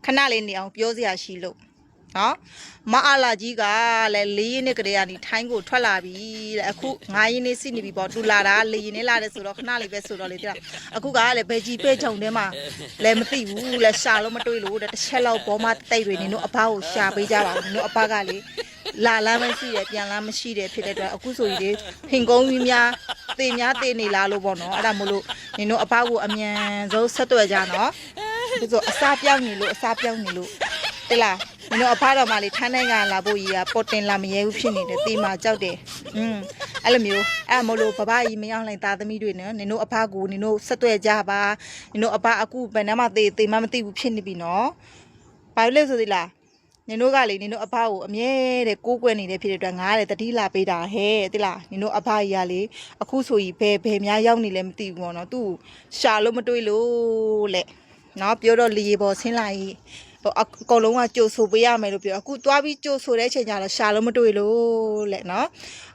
ခဏလေးနေအောင်ပြောစရာရှိလို့နော်မအားလာကြီးကလည်း၄ရင်းနဲ့ကလေးကနေထိုင်းကိုထွက်လာပြီတဲ့အခု9ရင်းနဲ့စီနေပြီပေါ့တူလာတာ၄ရင်းနဲ့လာတယ်ဆိုတော့ခဏလေးပဲဆိုတော့လေတဲ့အခုကလည်းဘယ်ကြီးပဲ့ချုံထဲမှာလည်းမသိဘူးလဲရှာလို့မတွေ့လို့တဲ့တစ်ချက်လောက်ဘောမတိတ်တွေနေတို့အဖကိုရှာပေးကြပါဦးတို့အဖကလေလာလမ်းမရှိတယ်ပြန်လမ်းမရှိတယ်ဖြစ်တဲ့အတွက်အခုဆိုရင်လေဖင်ကုန်းကြီးများတေနေလားလို့ပေါ့နော်အဲ့ဒါမို့လို့နေတို့အဖကိုအမြန်ဆုံးဆက်တွေ့ကြနော်ဒီဆိုအစားပြောင်းနေလို့တိလားနင်တို့အဖတော်မလေးထမ်းနိုင်ကလာဖို့ကြီးကပေါ်တင်လာမရဲဘူးဖြစ်နေတယ်တေးမာကြောက်တယ်အဲ့လိုမျိုးအဲ့မလို့ဘဘကြီးမရောက်လိုက်သားသမီးတွေနော်နင်တို့အဖကိုနင်တို့ဆက်တွေ့ကြပါနင်တို့အဖအခုဘယ်နှမတေးမသိဘူးဖြစ်နေပြီနော်ဘာလို့လဲဆိုသေးလားနင်တို့ကလေနင်တို့အဖကိုအမြဲတဲ့ကိုးကွယ်နေတဲ့ဖြစ်တဲ့အတွက်ငါကလည်းတတိလာပေးတာဟဲ့တိလားနင်တို့အဖကြီးကလေအခုဆိုကြီးဘယ်များရောက်နေလဲမသိဘူးပေါ့နော်သူရှာလို့မတွေ့လို့လက်နော်ပြောတော့လေပေါ်ဆင်းလာကြီးအကုန်လုံးကကြိုဆိုပေးရမယ်လို့ပြောအခုသွားပြီးကြိုဆိုတဲ့ချိန်ကျတော့ရှာလို့မတွေ့လို့လက်နော်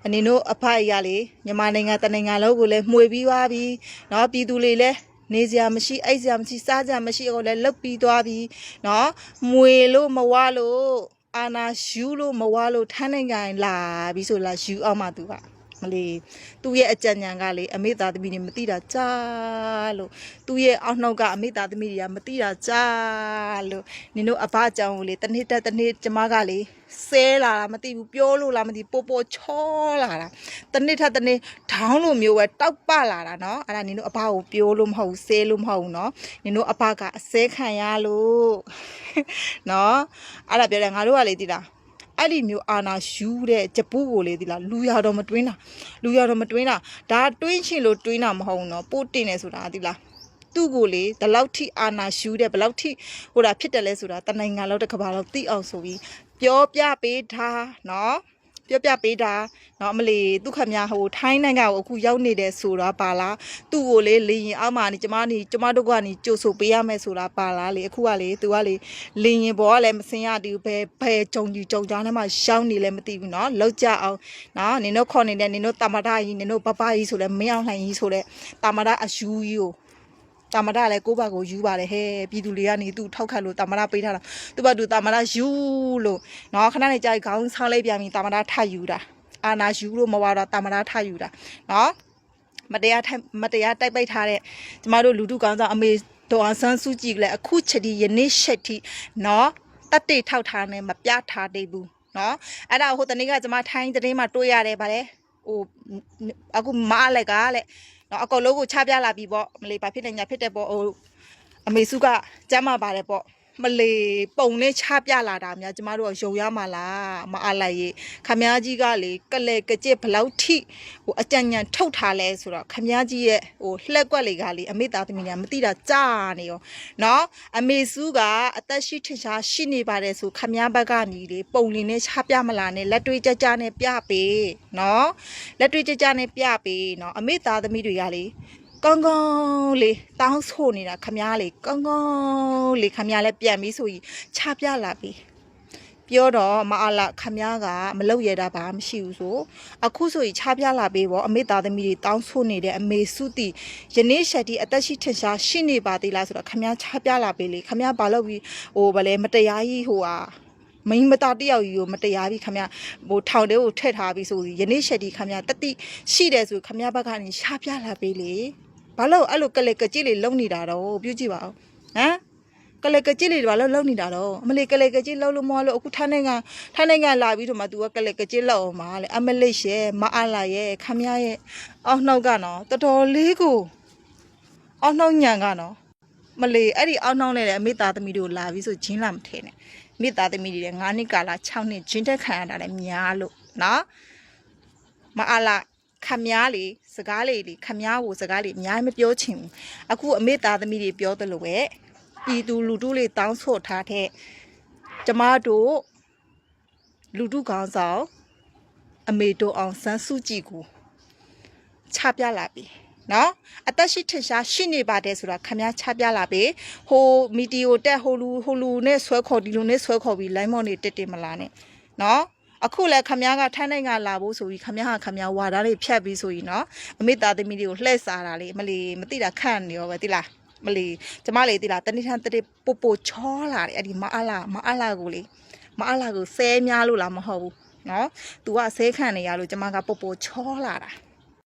အနေတို့အဖကြီးကလေမြန်မာနိုင်ငံတနိုင်ငံလုံးကိုလည်းမှွေပြီးသွားပြီနော်ပြည်သူတွေလည်းနေစရာမရှိအိတ်စရာမရှိစားစရာမရှိအောင်လည်းလုတ်ပြီးသွားပြီနော်မှွေလို့မဝလို့အာနာယူလို့မဝလို့ထမ်းနိုင်ငံလာပြီဆိုလာယူအောင်မှသူကမလီသူ့ရဲ့အကြံဉာဏ်ကလေအမေသားသမီးတွေမသိတာကြာလို့သူ့ရဲ့အောက်နှောက်ကအမေသားသမီးတွေကမသိတာကြာလို့နင်တို့အဘအကြောင်းကိုလေတနေ့တက်တနေ့ကျမကလေဆဲလာတာမသိဘူးပြောလို့လားမသိပိုပိုချောလာတာတနေ့ထက်တနေ့ထောင်းလိုမျိုးပဲတောက်ပလာတာနော်အဲ့ဒါနင်တို့အဘကိုပြောလို့မဟုတ်ဘူးဆဲလို့မဟုတ်ဘူးနော်နင်တို့အဘကအဆဲခံရလို့နော်အဲ့ဒါပြောတယ်ငါတို့ကလေသိလားအဲ့ဒီမျိုးအာနာယူတဲ့ဂျပူကိုလေဒီလားလူရတော့မတွင်းတာဒါတွင်းချင်လို့တွင်းတာမဟုတ်ဘူးနော်ပို့တင်နေဆိုတာဒီလားသူ့ကိုလေဒီလောက်ထိအာနာယူတဲ့ဘယ်လောက်ထိဟိုတာဖြစ်တယ်လဲဆိုတာတနိုင်ငံလောက်တစ်ကမ္ဘာလောက်သိအောင်ဆိုပြီးပြောပြပေးတာနော်နော်မလီသူခမဟိုထိုင်းနိုင်ငံကိုအခုရောက်နေတယ်ဆိုတာပါလားသူ့ကိုလေလရင်အောက်မှာနေကျမတို့ကနေကြိုဆိုပေးရမယ်ဆိုတာပါလားလေအခုကလေသူကလေလရင်ဘောကလည်းမစင်ရသေးဘူးဘယ်ကြုံကြားထဲမှာရှောင်းနေလည်းမသိဘူးနော်လောက်ကြအောင်နော်နင်တို့ခေါ်နေတဲ့နင်တို့တာမဒကြီးနင်တို့ဘဘကြီးဆိုလဲမင်းအောင်လှိုင်ကြီးဆိုလဲတာမဒအယူကြီးကိုတာမဒလည်းကိုဘကိုယူပါတယ်ဟဲ့ပြည်သူတွေကနေသူ့ထောက်ခတ်လို့တာမဒပေးထားတာသူ့ဘသူတာမဒယူလို့နော်ခဏနေကြခေါင်းဆောင်းလိုက်ပြန်ပြီးတာမဒထယူတာအာနာယူလို့မဝါတော့တာမဒထယူတာနော်မတရားတိုက်ပိတ်ထားတဲ့ကျမတို့လူထုကောင်းဆောင်အမေဒေါ်အောင်ဆန်းစုကြည်ကလည်းအခုချက်ဒီယနေ့ချက်ထိနော်တက်တိထောက်ထားနေမပြထားသေးဘူးနော်အဲ့ဒါဟိုတနေ့ကကျမထိုင်းတဲ့မှာတွေ့ရတယ်ဗါလေဟိုအခုမအားလိုက်ကလေနော်အကောလုံးကိုချပြလာပြီပေါ့မလေးဘာဖြစ်နေညာဖြစ်တဲ့ပေါ့ဟိုအမေစုကကျမ်းမာပါတယ်ပေါ့မလေးပုံနဲ့ချပြလာတာများကျမတို့ကယုံရမှာလားမအားလိုက်ရေခမည်းကြီးကလေကလဲကကြစ်ဘလောက်ထိဟိုအကြံဉာဏ်ထုတ်ထားလဲဆိုတော့ခမည်းကြီးရဲ့ဟိုလှက်ကွက်လေးကလေအမေသားသမီးတွေကမသိတာကြားနေရောနော်အမေစုကအသက်ရှိထင်ရှားရှိနေပါတယ်ဆိုခမည်းဘက်ကနေလေပုံလေးနဲ့ချပြမလာနဲ့လက်တွေးကြနဲ့ပြပေးနော်လက်တွေးကြနဲ့ပြပေးနော်အမေသားသမီးတွေကလေကောင်းကောင်းလေးတောင်းဆိုနေတာခမားလေးကောင်းကောင်းလေးခမားလည်းပြန်ပြီးဆိုရင်ချပြလာပြီပြောတော့မအားလာခမားကမလောက်ရတာဘာမရှိဘူးဆိုအခုဆိုရင်ချပြလာပြီပေါ့အမေသားသမီးတွေတောင်းဆိုနေတဲ့အမေစုတီယနေ့ချက်ဒီအသက်ရှိထင်ရှားရှိနေပါသေးလားဆိုတော့ခမားချပြလာပြီလေခမားဘာလို့ပြီးဟိုဗလဲမတရားကြီးဟိုဟာမင်းမတော်တယောက်ကြီးကိုမတရားပြီးခမရဟိုထောင်တဲကိုထည့်ထားပြီးဆိုယနေ့ချက်ဒီခမရတတိရှိတယ်ဆိုခမရဘက်ကနေချပြလာပြီလေဘာလို့အဲ့လိုကလေကကြစ်လေးလုံနေတာတော့ပြုကြည့်ပါဦးဟမ်ကလေကကြစ်လေးဘာလို့လုံနေတာတော့အမလေးကလေကကြစ်လုံလို့မဟုတ်လို့အခုထိုင်းနိုင်ငံလာပြီးတော့မှ तू ကကလေကကြစ်လုံအောင်ပါလေအမလေးရဲ့မအားလာရဲ့ခမရရဲ့အောက်နှောက်ကနော်တော်တော်လေးကိုအောက်နှောက်ညံကနော်မလေးအဲ့ဒီအောက်နှောက်နဲ့အမေသားသမီးတို့လာပြီးဆိုဂျင်းလာမထင်နဲ့မိသားသမီးတွေ9နှစ်ကာလ6နှစ်ဂျင်းတက်ခံရတာလည်းများလို့နော်မအားလာခမည်းလေးစကားလေးခမည်းကိုစကားလေးအများကြီးမပြောချင်ဘူးအခုအမေသားသမီးတွေပြောတယ်လို့ပဲပြည်သူလူထုလေးတောင်းဆိုထားတဲ့ကျမတို့လူထုခေါင်းဆောင်အမေတို့အောင်ဆန်းစုကြည်ကိုချပြလာပြီနော်အသက်ရှိထင်ရှားရှိနေပါတယ်ဆိုတာခမည်းချပြလာပြီဟိုမီဒီယိုတက်ဟိုလူနဲ့ဆွဲခေါ်ဒီလူနဲ့ဆွဲခေါ်ပြီးလိုင်းမော်နေတက်မလားနဲ့နော်အခုလည်းခမည်းကထိုင်းနိုင်ငံလာဖို့ဆိုပြီးခမည်းဝါသားလေးဖြတ်ပြီးဆိုရင်နော်အမေသားသမီးတွေကိုလှည့်စားတာလေမသိတာခန့်နေရောပဲတိလား မလီကျမလေးတိလားတနေ့ထန်တနေ့ပိုချောလာတယ်အဲ့ဒီမအားလာကိုလေမအားလာကိုဆဲများလို့လားမဟုတ်ဘူးနော် तू ကဆဲခံနေရလို့ကျမကပိုချောလာတာ